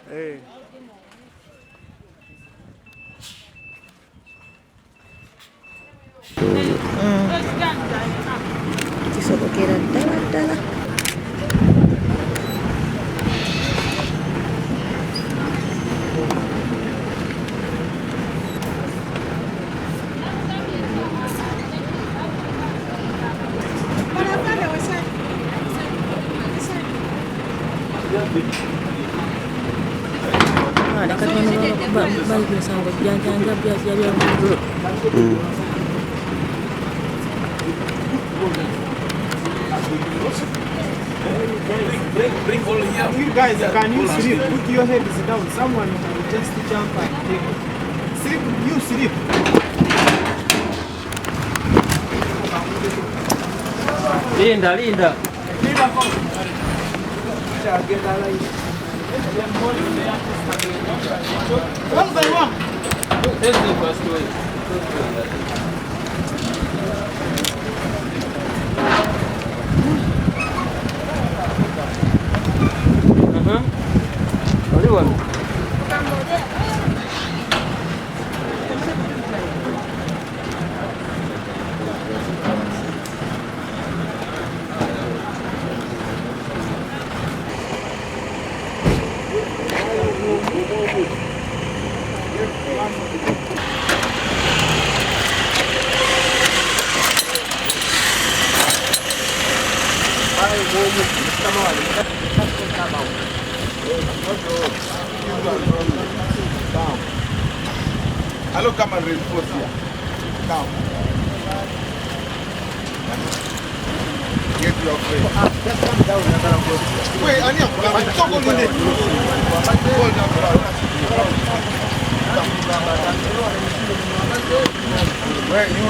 Hey. Disokokera ddala ddala. Bali kusango janja pia sijajua vizuri. Bring all here. You guys, can you sleep? Put your heads down. Someone will just jump and take it. Sleep, you sleep. Linda, Linda. One by one. This is the first way. Only one. Hello, come and reinforce here. Come. Get your friend. Just come down. Wait, Anya, talk on it. Hold up. Where you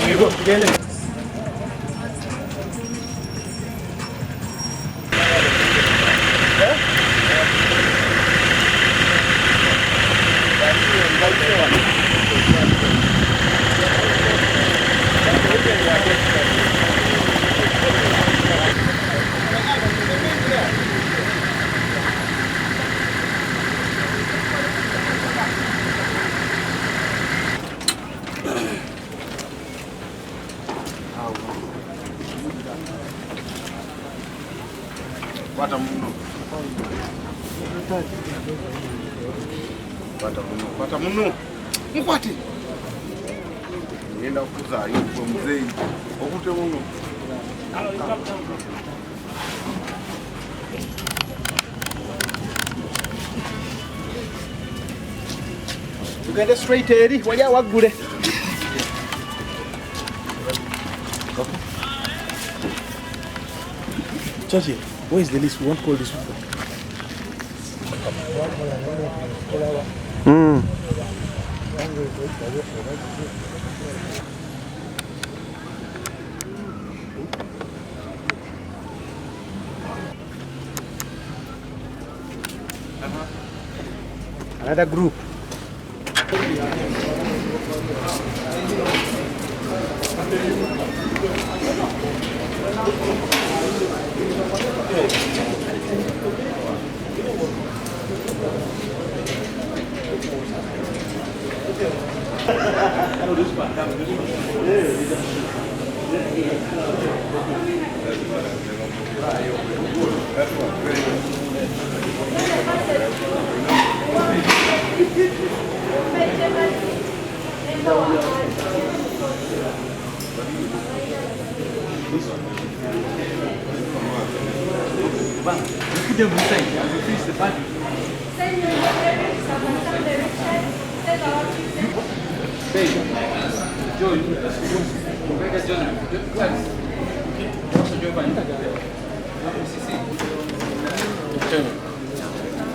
You go together. Pata muno. Pata muno. Mkwati. Nenda kuza yuko mzee. Okute muno. Tugende straight eri wali awagule. Chachi, where is the list? We won't call this one. Another group.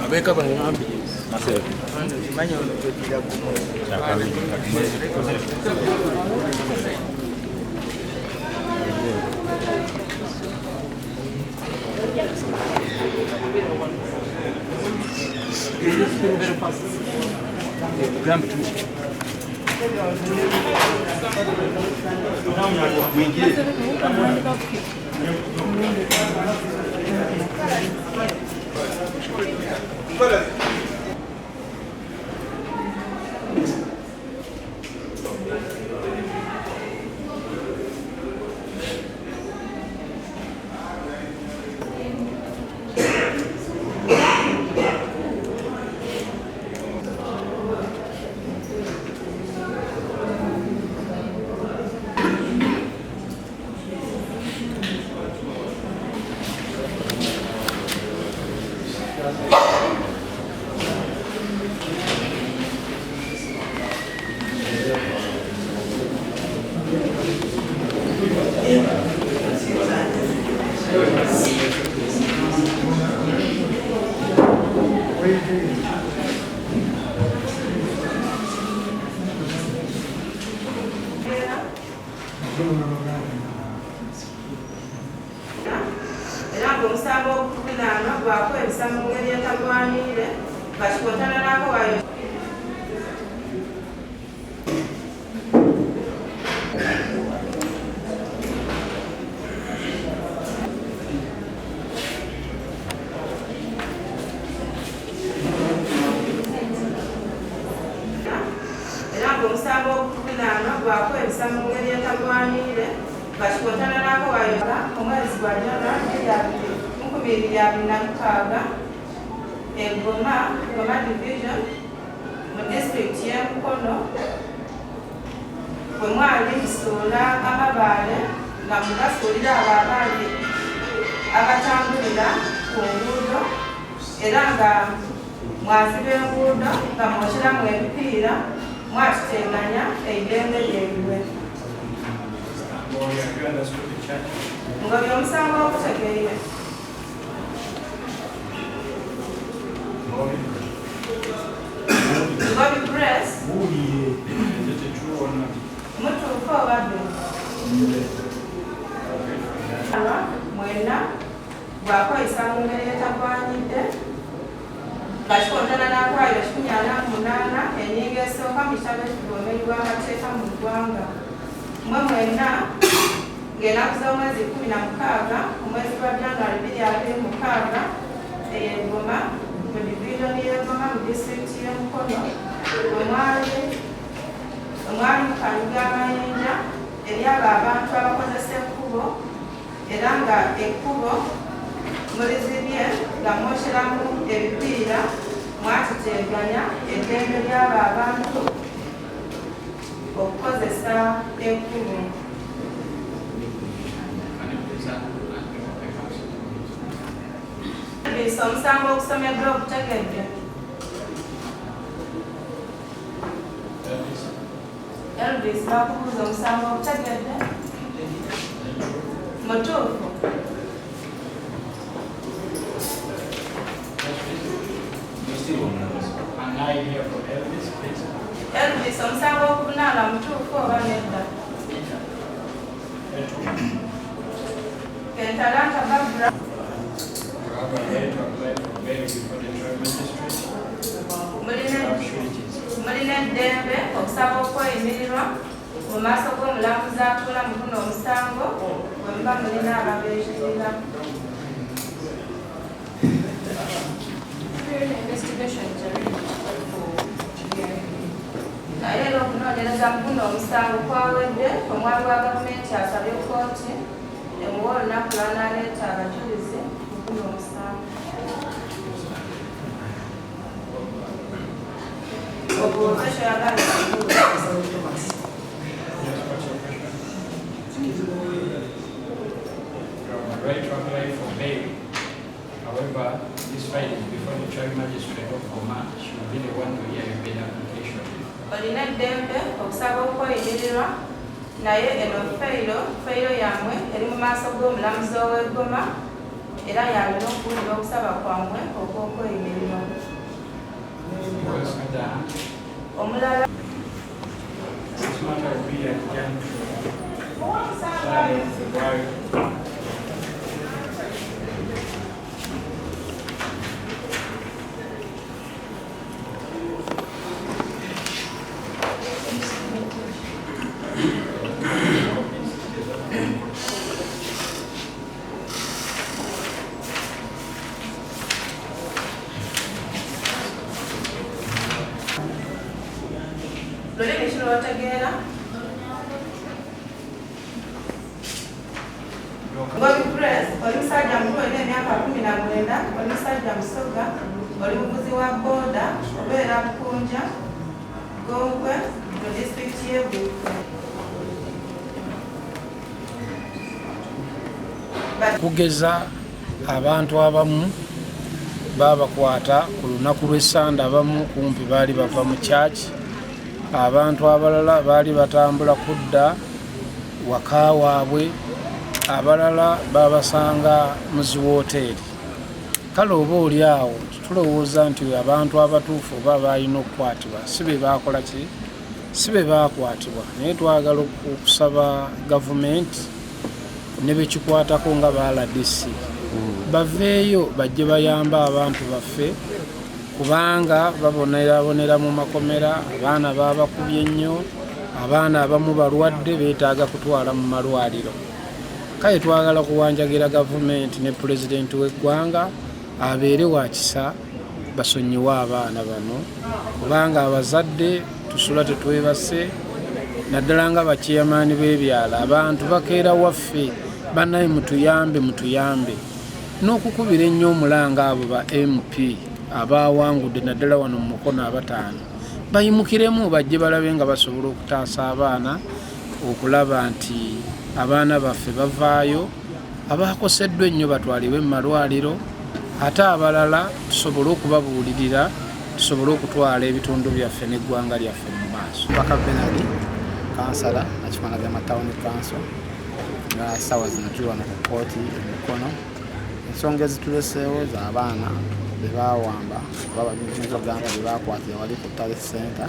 Abeka bangambi. Maseo. Manyo ndio Gram tu. Era ng'omusango ogukubinaana gwakwebisa mu ngeri etagwanire bakikontana nako wayo era ng'omusango ogukubinaana gwakwebisa mu ngeri etagwanire bakikontana nako wayo omwezi gwa January 2026 Goma Division mu disitulikiti y'e Mukono bwe mwali musuula amabaale nga mugasuulira abo abaali abatambulira ku nguudo era nga mwaziba enguudo nga mwokyeramu ebipiira mwakiteeganya eidembe lyeriwe nga by'omusango okutegeire Bobby Press mutuufu obadde mwena bwakweyisa mu ngeri etagwanyidde nga kikontana n'akwayiro 148 ennyingo esooka mu kitabo ekigomeri gw'amateeka mu ggwanga mwe mwena ng'ennaku z'omwezi 16 omwezi gwa January 2026 ey'Egoma mu divisioni y'Egoma mu disitulikiti y'e Mukono omwali mu kanyuga amayinja eri abo abantu abakozesa ekkubo era nga ekkubo mulizibye nga mwokyeramu ebipiira mwakiteeganya eddembe ly'abo abantu okukozesa ekkubo omusango ogusomeddwa ogutegedde Elvis bakubuuza omusango ogutegedde mutuufu Elvis omusango oguvunaana mutuufu oba nedda Kentalanta Barbara mulina eddembe okusaba okweyimirirwa mu maaso g'omulamuzi atuula mu guno omusango bwe muba mulina ababeekirira naye era okunoonyereza mu guno omusango kwawedde omwami wa gavumenti asabye kkooti emuwa olunaku lw'anaaleeta abajulizi mu guno omusango obwokesho yagala Right to apply for bail. However, this file is before the child magistrate of Goma. She will be the one to hear your bail application. olina eddembe okusaba okweyimirirwa naye eno fayiro yammwe eri mu maaso g'omulamuzi ow'eggoma era yalina okuwulira okusaba kwammwe okw'okweyimirira. Omulala lulimi kino otegeera Ngobi Press oli musajja mukulu olina emyaka 19 oli musajja musoga oli muvuzi wa boda obeera Bukunja Gongwe mu disitulikiti y'e Bugwe. Kugeza abantu abamu babakwata ku lunaku lw'Essande, abamu kumpi baali bava mu church, abantu abalala baali batambula kudda waka waabwe, abalala babasanga mu ziwoteeri. Kale oba oli awo tulowooza nti abantu abatuufu oba balina okukwatibwa si be baakola ki, si be baakwatibwa, naye twagala okusaba gavumenti ne bekikwatako nga ba RDC baveeyo bajje bayamba abantu baffe, kubanga babonera mu makomera, abaana babakubye nnyo, abaana abamu balwadde beetaaga kutwala mu malwaliro. Kale twagala kuwanjagira gavumenti ne pulezidenti w'eggwanga abeere wa kisa basonyiwe abaana bano, kubanga abazadde tusula tetwebase, naddala nga bakiyamaani b'ebyalo abantu bakeera waffe, bannaye mutuyambe n'okukubira ennyo omulanga abo ba MP abawangudde naddala wano mu mukono abataano bayimukiremu bajje balabe nga basobola okutaasa abaana, okulaba nti abaana baffe bavaayo, abakoseddwa ennyo batwalibwe mu malwaliro, ate abalala tusobole okubabuulirira, tusobole okutwala ebitundu byaffe n'eggwanga lyaffe mu maaso. Baka Benadi kansala Nakimalagama Town Council nga sawa zino tuli wano ku kooti emikono. Ensonga ezituleseewo z'abaana be baawamba babanyuza ogamba be baakwatira wali ku Tale Center.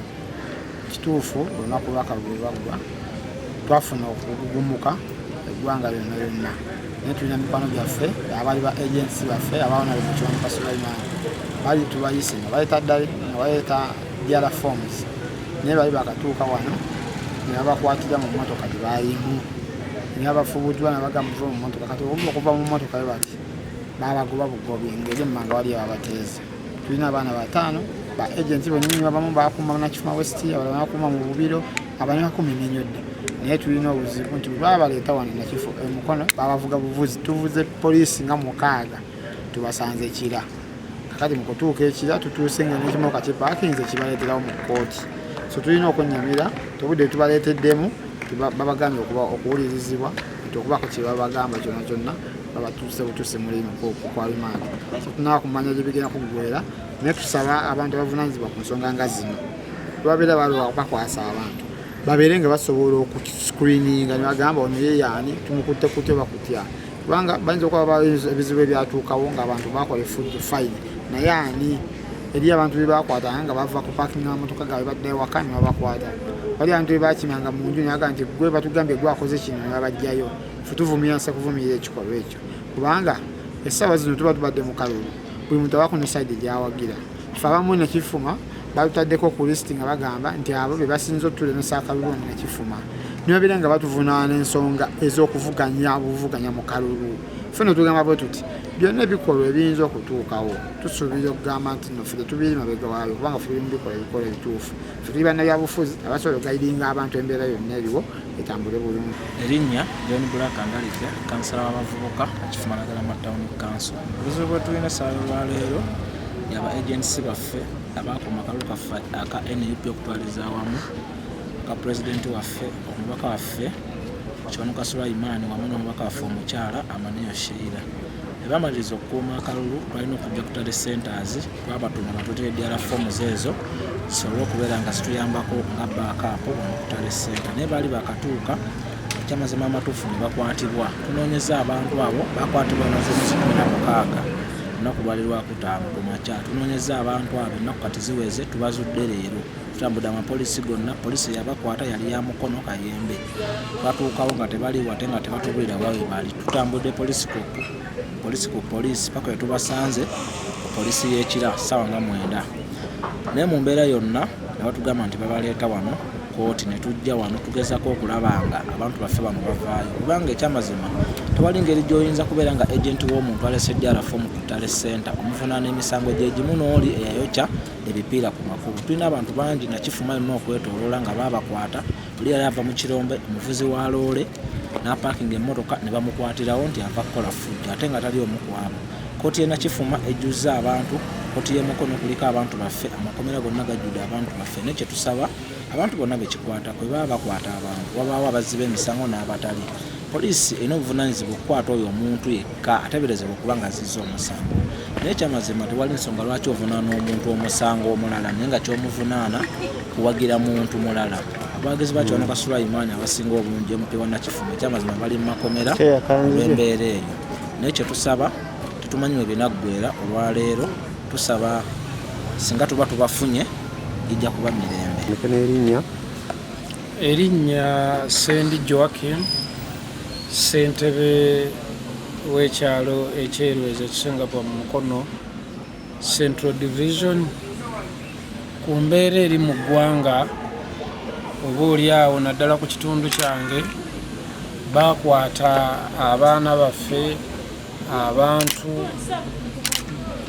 Kituufu olunaku lw'akalulu lwaggwa twafuna okugumuka eggwanga lyonna, naye tulina mikwano gyaffe abaali ba agency baffe abaawona be mu kiwanuka Sulaiman bali tubayise nga baleeta ddala nga baleeta diara forms, naye bali bakatuuka wano ne babakwatira mu mmotoka gye baalimu, ne babafubuddwa ne bagamuva mu mmotoka. Kati okuva mu mmotoka be bati babagoba bugobi engeri emmanga wali abateeze. Tulina abaana bataano ba agenti bonyini, abamu baakuma Nakifuma West, abalala baakuma mu Bubiro, abana 10 n'ennyodde. Naye tulina obuzibu nti bwe baleeta wano Nakifo emukono babavuga buvuzi, tuvuze poliisi nga 6 tubasanze ekira. Kakati mu kutuuka ekira tutuuse nga n'ekimotoka kipaakinze kibaleeterawo mu kkooti. So tulina okunyamira tobudde tubaleeteddemu babagambye okuwulirizibwa nti okubaako kye babagamba kyonna babatuuse butuuse mulimu kwa limaadi. So tunakumanya gye bigenda kuggwera, naye tusaba abantu abavunaanyizibwa ku nsonga nga zino babeera baliwo bakwasa abantu babeere nga basobola okuscreeninga ne bagamba ono ye yaani tumukutte kutya bakutya, kubanga bayinza okuba ebizibu ebyatuukawo ng'abantu bakola food fine, naye ani eri abantu be bakwata nga bava ku parking n'amamotoka gaabwe badde ewaka ne babakwata. Wali abantu be bakimanga mu nju ne bagamba nti gwe batugambye gwakoze kino ne babajjayo. Ffe tuvumira nsa kuvumirira ekikolwa ekyo, kubanga essaawa zino tuba tubadde mu kalulu, buli muntu abako ne side gy'awagira. Ffe abamu Nakifuma balutaddeko ku listi nga bagamba nti abo be basinza otulemesa akalulu ne Nakifuma, ne babeera nga batuvunaana ensonga ez'okuvuganya obuvuganya mu kalulu. Ffe no tugamba bwe tuti byonna ebikolwa ebiyinza okutuukawo tusuubira okugamba nti nno ffe tetubiri mabega waayo, kubanga ffe birimu bikola ebikola ebituufu. Ffe tuli bannabyabufuzi abasobola okugayidinga abantu embeera yonna eriwo etambule bulungi. Erinnya John Black Andalike, kansala w'abavubuka Nakimalagama Town Council. Obuzibu bwe tulina essaawa olwaleero yaba agency baffe abaakoma akalulu kaffe aka NUP okutwaliza awamu aka pulezidenti waffe, omubaka waffe Kiwanuka Sulaiman wamu n'omubaka waffe omukyala Amaniyo Sheila. bamaliriza okukuuma akalulu balina okujja ku tale centers twabatuma batutere ddala foomuzi ezo zisobole okubeera nga zituyambako nga baakaapo ku tale center naye baali bakatuuka ekyamazima amatuufu ne bakwatibwa tunoonyeza abantu abo bakwatibwa nazo mwezi 16 olunaku lwali lwakutaano kumakya tunoonyeza abantu abo ennaku kati ziweze tubazudde leero tutambudde amapoliisi gonna poliisi yabakwata yali ya mukono kayembe batuukawo nga tebali wate nga tebatubulira wawe bali tutambudde polisi ku polisi paka wetubasanze ku polisi y'ekira ssaawa nga 9 naye mu mbeera yonna ne batugamba nti babaleeta wano kooti ne tujja wano tugezako okulaba nga abantu baffe bano bavaayo kubanga ekyamazima tewali ngeri gy'oyinza kubeera nga agenti w'omuntu alese ddala fomu ku tale center omuvunaana emisango gyegimu n'oli eyayokya ebipiira ku makubo tulina abantu bangi nakifuma yonna okwetooloola nga baabakwata oli yali ava mu kirombe omuvuzi wa loole n'apaakinga emmotoka ne bamukwatirawo nti ava kukola fujja ate nga tali omu ku abo kooti y'enakifuma ejjuzza abantu kooti y'emukono kuliko abantu baffe amakomera gonna gajjudde abantu baffe ne kye tusaba abantu bonna bekikwata kwe baba bakwata abantu wabaawo abazzi b'emisango n'abatali poliisi erina obuvunaanyizibwa okukwata oyo omuntu yekka ateeberezebwa okuba nga azizza omusango naye kyamazima tewali nsonga lwaki ovunaana omuntu omusango omulala naye nga kyomuvunaana kuwagira muntu mulala abawagizi bakyona Kasulayimaani abasinga obulungi MP wa Nakifuma ekyamazima bali mu makomera olw'embeera eyo naye kye tusaba tetumanyiwe binaggwera olwaleero tusaba singa tuba tubafunye ijja kuba mirembe. Erinnya Sendi Joakim ssentebe w'ekyalo ekyerweze ekisinga mu Mukono Central Division. Ku mbeera eri mu ggwanga oba oli awo naddala ku kitundu kyange bakwata abaana baffe abantu